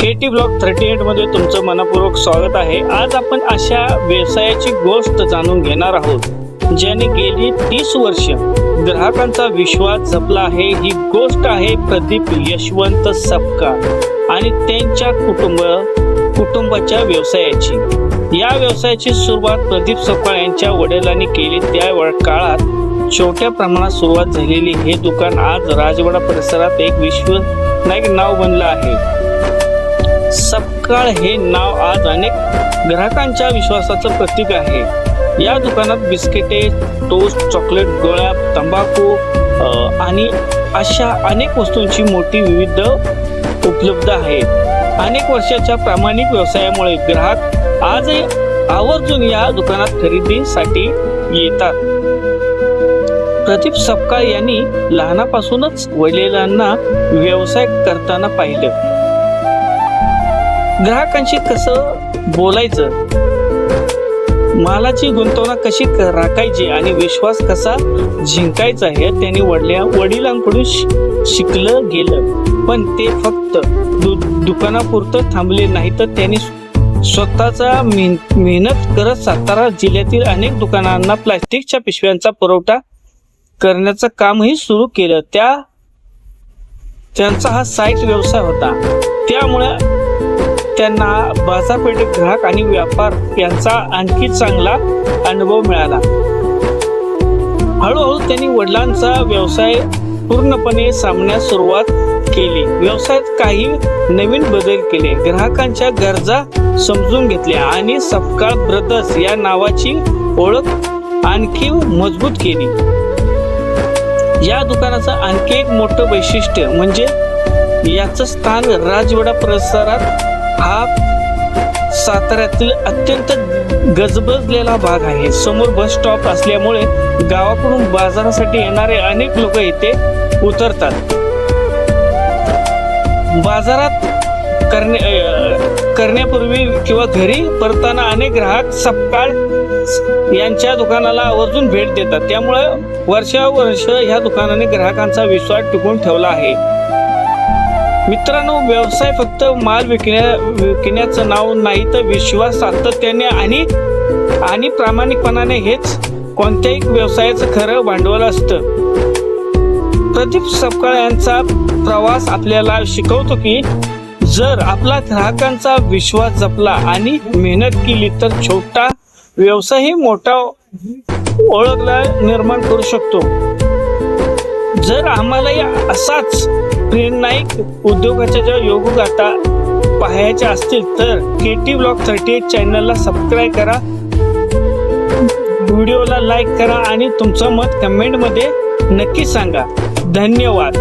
Katy blog 38 मध्ये तुमचं मनपूर्वक स्वागत आहे। आज आपण अशा व्यवसायाची गोष्ट जाणून घेणार आहोत ज्याने गेली 30 वर्ष ग्राहकांचा विश्वास जपला आहे। ही गोष्ट आहे प्रदीप यशवंत सपकाळ आणि त्यांच्या कुटुंबाच्या व्यवसायाची। या व्यवसायाची सुरुवात प्रदीप सपकाळ यांच्या वडिलांनी केली। त्या काळात छोट्या प्रमाणात सुरुवात झालेली हे दुकान आज राजवाडा परिसरात एक विश्वनायक नाव बनलं आहे। सपकाळ हे नाव आज अनेक ग्राहकांच्या विश्वासाचं प्रतीक आहे। या दुकानात बिस्किटे, टोस्ट, चॉकलेट, गोळ्या, तंबाखू आणि अशा अनेक वस्तूंची मोठी विविध उपलब्ध आहेत। अनेक वर्षाच्या प्रामाणिक व्यवसायामुळे ग्राहक आज आवर्जून या दुकानात खरेदीसाठी येतात। प्रदीप सपकाळ यांनी लहानापासूनच वडिलांना व्यवसाय करताना पाहिलं। ग्राहकांशी कसं बोलायचं, मालाची गुंतवणूक कशी राखायची आणि विश्वास कसा जिंकायचा हे त्यांनी वडिलांकडून शिकलं गेलं। पण ते फक्त दुकानापुरतं थांबले नाही, तर त्यांनी स्वतःचा मेहनत करत सातारा जिल्ह्यातील अनेक दुकानांना प्लास्टिकच्या पिशव्यांचा पुरवठा करण्याचं कामही सुरू केलं। त्यांचा हा साईट व्यवसाय होता, त्यामुळे त्यांना बाजारपेठेत ग्राहक आणि व्यापार यांचा आणखी चांगला अनुभव मिळाला। हळूहळू त्यांनी वडिलांचा व्यवसाय पूर्णपणे सांभाळण्यास सुरुवात केली। व्यवसायात काही नवीन बदल केले, ग्राहकांच्या गरजा समजून घेतल्या आणि सपकाळ ब्रदर्स या नावाची ओळख आणखी मजबूत केली। या दुकानाचं आणखी एक मोठं वैशिष्ट्य म्हणजे याचं स्थान राजवाडा परिसरात हा साताऱ्यातील अत्यंत गजबजलेला भाग आहे। समोर बस स्टॉप असल्यामुळे गावाकडून बाजारासाठी येणारे अनेक लोक इथे उतरतात। बाजारात करण्यापूर्वी किंवा घरी परताना अनेक ग्राहक सपकाळ यांच्या दुकानाला आवर्जून भेट देतात। त्यामुळे वर्षावर्ष ह्या दुकानाने ग्राहकांचा विश्वास टिकवून ठेवला आहे। मित्रांनो, व्यवसाय फक्त माल विकण्याचं नाव नाही, तर विश्वास, सातत्याने आणि प्रामाणिकपणाने हेच कोणत्याही व्यवसायाचं खरं भांडवल असतं। प्रदीप सपकाळ यांचा प्रवास आपल्याला शिकवतो की जर आपला ग्राहकांचा विश्वास जपला आणि मेहनत केली तर छोटा व्यवसायही मोठा ओळखला निर्माण करू शकतो। जर आम्हालाही असाच प्रेरणादायी उद्योगाच्या ज्या योगगाथा पाहायच्या असतील तर केटी ब्लॉग 38 चॅनलला सबस्क्राईब करा, व्हिडिओला लाईक करा आणि तुमचं मत कमेंटमध्ये नक्की सांगा। धन्यवाद।